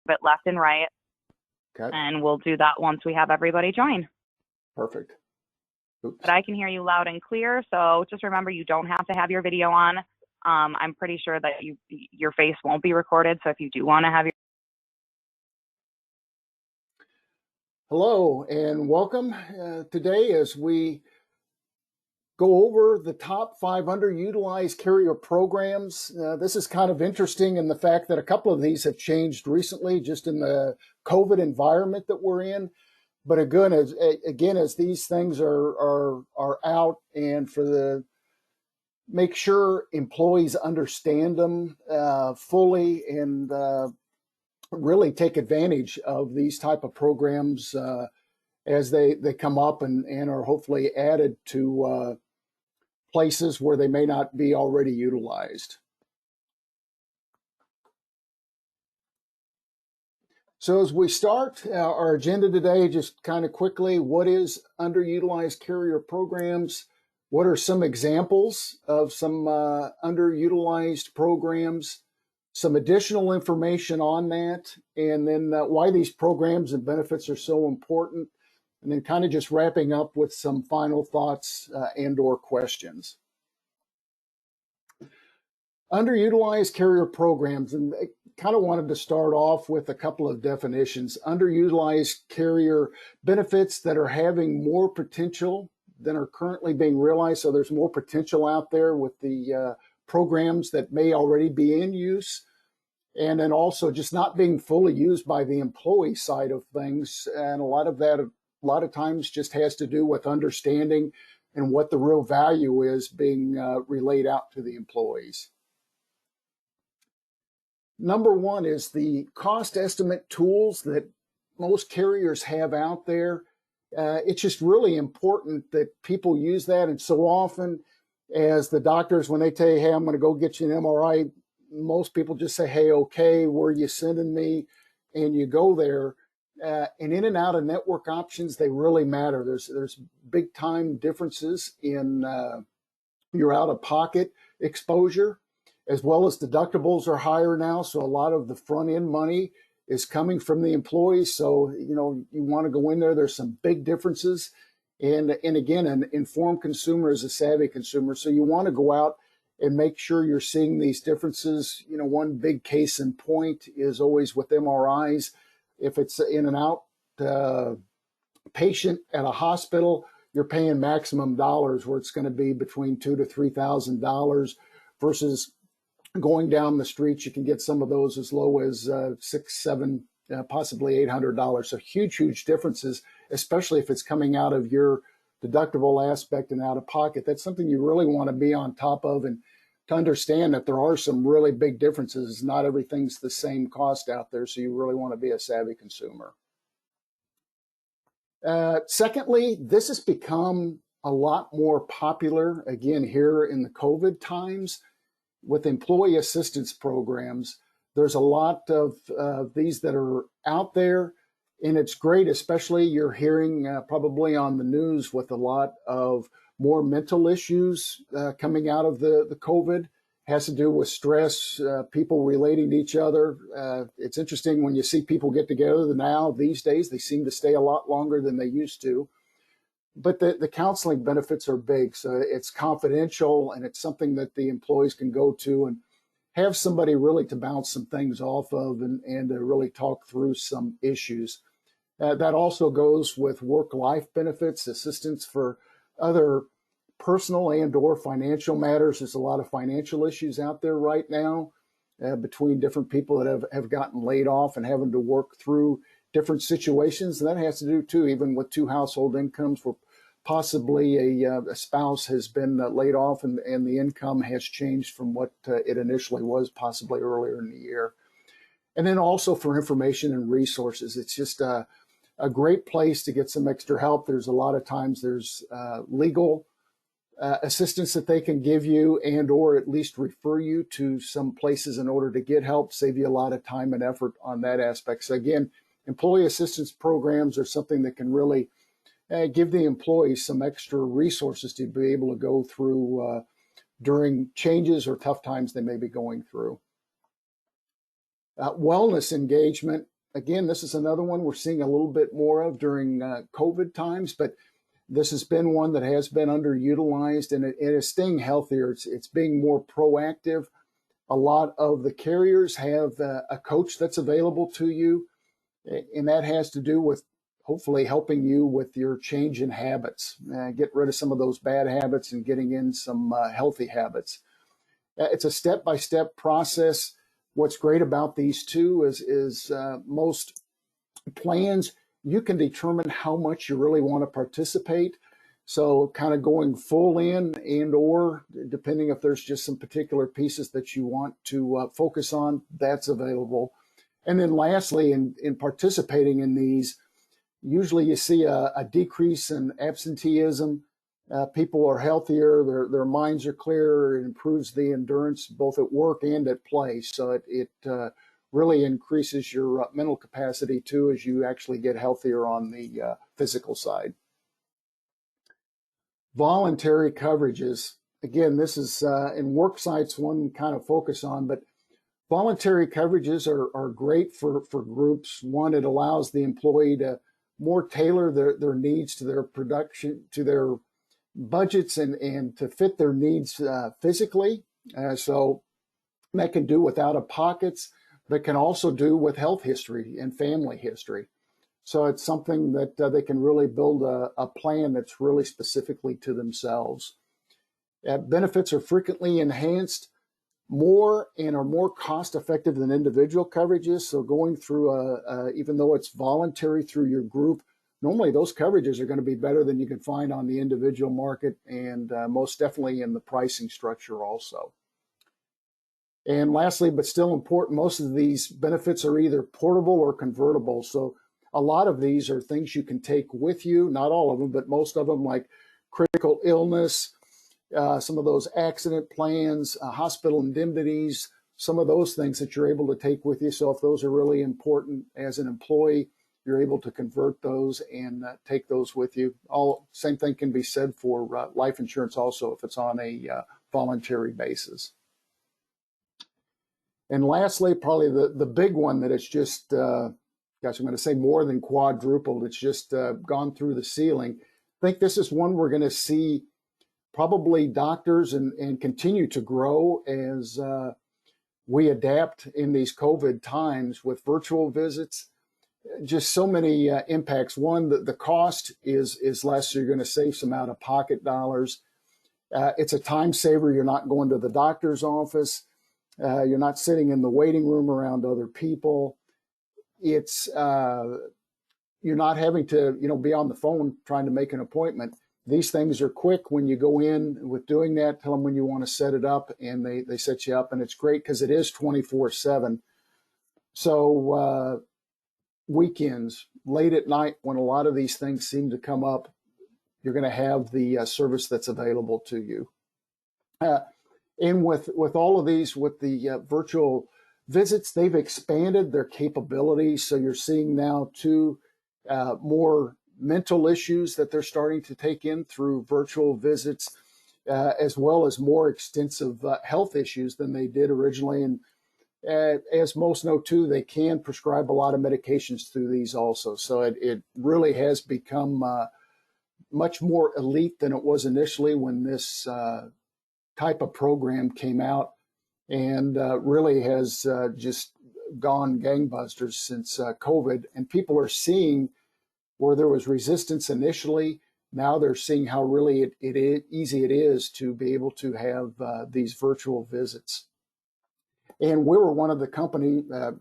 it left and right. Okay. And we'll do that once we have everybody join. Perfect. Oops. But I can hear you loud and clear, so just remember you don't have to have your video on. I'm pretty sure that your face won't be recorded, so if you do want to have your... Hello and welcome today as we go over the top 5 underutilized carrier programs. This is kind of interesting in the fact that a couple of these have changed recently just in the COVID environment that we're in. But again, as these things are out and make sure employees understand them fully and really take advantage of these type of programs as they come up and are hopefully added to places where they may not be already utilized. So as we start our agenda today, just kind of quickly, what is underutilized carrier programs? What are some examples of some underutilized programs? Some additional information on that, and then why these programs and benefits are so important, and then kind of just wrapping up with some final thoughts and/or questions. Underutilized carrier programs, and I kind of wanted to start off with a couple of definitions. Underutilized carrier benefits that are having more potential than are currently being realized. So there's more potential out there with the programs that may already be in use, and then also just not being fully used by the employee side of things. And a lot of times just has to do with understanding and what the real value is being relayed out to the employees. Number one is the cost estimate tools that most carriers have out there. It's just really important that people use that. And so often as the doctors, when they tell you, hey, I'm going to go get you an MRI, most people just say, hey, okay, where are you sending me? And you go there. And in and out of network options, they really matter. There's big time differences in your out-of-pocket exposure, as well as deductibles are higher now. So a lot of the front end money is coming from the employees. So, you want to go in there. There's some big differences. And again, an informed consumer is a savvy consumer. So you want to go out and make sure you're seeing these differences. One big case in point is always with MRIs. If it's in and out patient at a hospital, you're paying maximum dollars where it's going to be between $2,000 to $3,000 versus going down the street. You can get some of those as low as $600, $700, possibly $800. So huge differences, especially if it's coming out of your deductible aspect and out of pocket. That's something you really want to be on top of and to understand that there are some really big differences. Not everything's the same cost out there, so you really want to be a savvy consumer. Secondly, this has become a lot more popular, again, here in the COVID times with employee assistance programs. There's a lot of these that are out there, and it's great, especially you're hearing probably on the news with a lot of more mental issues coming out of the COVID. Has to do with stress, people relating to each other. It's interesting when you see people get together now these days, they seem to stay a lot longer than they used to. But the counseling benefits are big. So it's confidential, and it's something that the employees can go to and have somebody really to bounce some things off of and to really talk through some issues. That also goes with work-life benefits, assistance for other personal and or financial matters. There's a lot of financial issues out there right now between different people that have gotten laid off and having to work through different situations. And that has to do too, even with two household incomes where possibly a spouse has been laid off and the income has changed from what it initially was possibly earlier in the year. And then also for information and resources, it's just a great place to get some extra help. There's a lot of times there's legal assistance that they can give you and or at least refer you to some places in order to get help, save you a lot of time and effort on that aspect. So again, employee assistance programs are something that can really give the employees some extra resources to be able to go through during changes or tough times they may be going through. Wellness engagement again, this is another one we're seeing a little bit more of during COVID times, but this has been one that has been underutilized, and it is staying healthier. It's being more proactive. A lot of the carriers have a coach that's available to you, and that has to do with hopefully helping you with your change in habits, get rid of some of those bad habits and getting in some healthy habits. It's a step-by-step process. What's great about these two is most plans, you can determine how much you really want to participate. So kind of going full in, and or depending if there's just some particular pieces that you want to focus on, that's available. And then lastly, in participating in these, usually you see a decrease in absenteeism. People are healthier, their minds are clearer, it improves the endurance both at work and at play. So it really increases your mental capacity too as you actually get healthier on the physical side. Voluntary coverages. Again, this is in work sites one kind of focus on, but voluntary coverages are great for groups. One, it allows the employee to more tailor their needs to their production, to their budgets, and to fit their needs physically. So that can do with out-of-pockets, but can also do with health history and family history. So it's something that they can really build a plan that's really specifically to themselves. Benefits are frequently enhanced more and are more cost effective than individual coverages. So going through even though it's voluntary through your group, normally those coverages are going to be better than you can find on the individual market, and most definitely in the pricing structure also. And lastly, but still important, most of these benefits are either portable or convertible. So a lot of these are things you can take with you, not all of them, but most of them, like critical illness, some of those accident plans, hospital indemnities, some of those things that you're able to take with you. So if those are really important as an employee, you're able to convert those and take those with you. Same thing can be said for life insurance also if it's on a voluntary basis. And lastly, probably the big one that it's just, gosh, I'm going to say more than quadrupled. It's just gone through the ceiling. I think this is one we're going to see probably doctors and continue to grow as we adapt in these COVID times with virtual visits. Just so many impacts. One, the cost is less, so you're going to save some out-of-pocket dollars. It's a time saver. You're not going to the doctor's office. You're not sitting in the waiting room around other people. It's you're not having to be on the phone trying to make an appointment. These things are quick when you go in with doing that. Tell them when you want to set it up, and they set you up, and it's great because it is 24/7. So weekends, late at night, when a lot of these things seem to come up, you're going to have the service that's available to you. And with all of these, with the virtual visits, they've expanded their capabilities. So you're seeing now too more mental issues that they're starting to take in through virtual visits, as well as more extensive health issues than they did originally. And as most know too, they can prescribe a lot of medications through these also. So it really has become much more elite than it was initially when this type of program came out, and really has just gone gangbusters since COVID. And people are seeing where there was resistance initially. Now they're seeing how really easy it is to be able to have these virtual visits. And we were one of the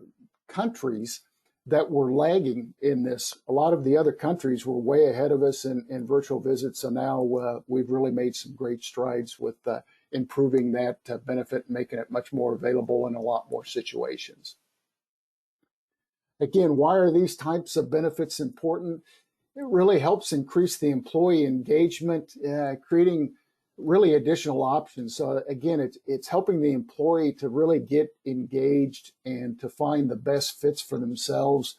countries that were lagging in this. A lot of the other countries were way ahead of us in virtual visits. So now we've really made some great strides with improving that benefit and making it much more available in a lot more situations. Again, why are these types of benefits important? It really helps increase the employee engagement, creating really additional options. So again, it's helping the employee to really get engaged and to find the best fits for themselves,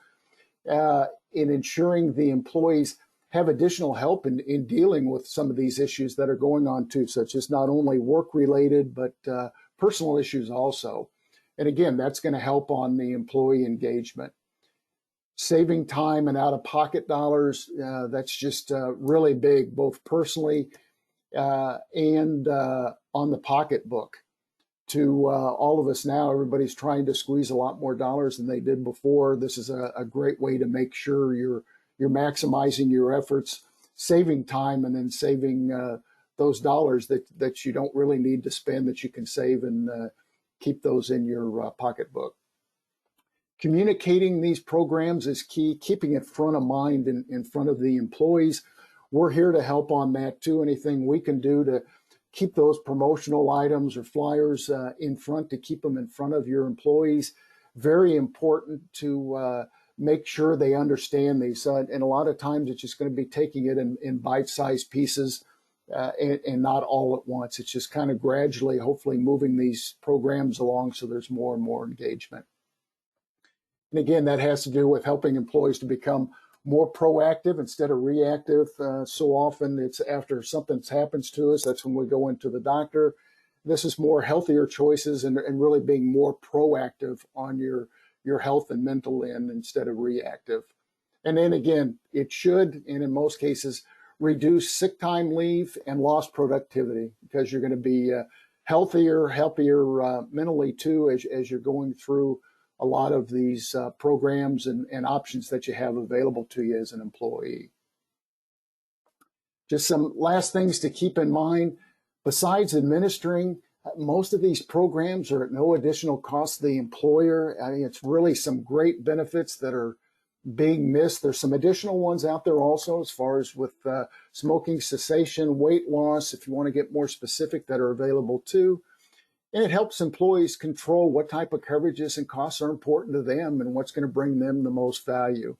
in ensuring the employees have additional help in dealing with some of these issues that are going on too, such as not only work related, but personal issues also. And again, that's going to help on the employee engagement. saving time and out-of-pocket dollars. That's just really big, both personally and on the pocketbook. To all of us now, everybody's trying to squeeze a lot more dollars than they did before. This is a great way to make sure you're maximizing your efforts, saving time, and then saving those dollars that you don't really need to spend, that you can save and keep those in your pocketbook. Communicating these programs is key, keeping it front of mind in front of the employees. We're here to help on that too. Anything we can do to keep those promotional items or flyers in front, to keep them in front of your employees. Very important to make sure they understand these. And a lot of times it's just going to be taking it in bite-sized pieces and not all at once. It's just kind of gradually, hopefully, moving these programs along so there's more and more engagement. And again, that has to do with helping employees to become more proactive instead of reactive. So often it's after something happens to us, that's when we go into the doctor. This is more healthier choices and really being more proactive on your health and mental end instead of reactive. And then again, it should, and in most cases, reduce sick time leave and lost productivity, because you're going to be healthier mentally too as you're going through a lot of these programs and options that you have available to you as an employee. Just some last things to keep in mind. Besides administering, most of these programs are at no additional cost to the employer. I mean, it's really some great benefits that are being missed. There's some additional ones out there also, as far as with smoking cessation, weight loss, if you want to get more specific, that are available too. And it helps employees control what type of coverages and costs are important to them and what's going to bring them the most value.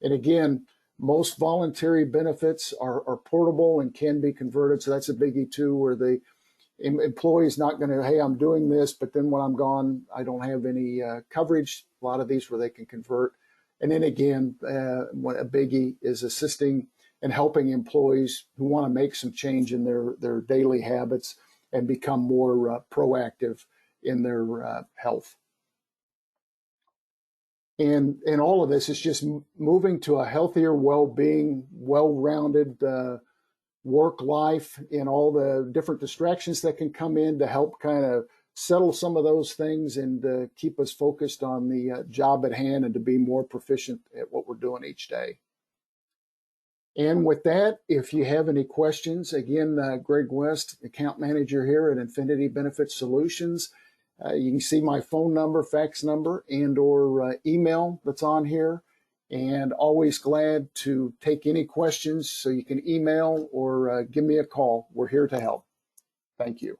And again, most voluntary benefits are portable and can be converted. So that's a biggie too, where the employee is not going to, hey, I'm doing this, but then when I'm gone, I don't have any coverage. A lot of these where they can convert. And then again, a biggie is assisting and helping employees who want to make some change in their daily habits and become more proactive in their health. And all of this is just moving to a healthier, well-being, well-rounded work life, and all the different distractions that can come in to help kind of settle some of those things and keep us focused on the job at hand and to be more proficient at what we're doing each day. And with that, if you have any questions, again, Greg West, account manager here at Infinity Benefit Solutions. You can see my phone number, fax number, and or email that's on here. And always glad to take any questions, so you can email or give me a call. We're here to help. Thank you.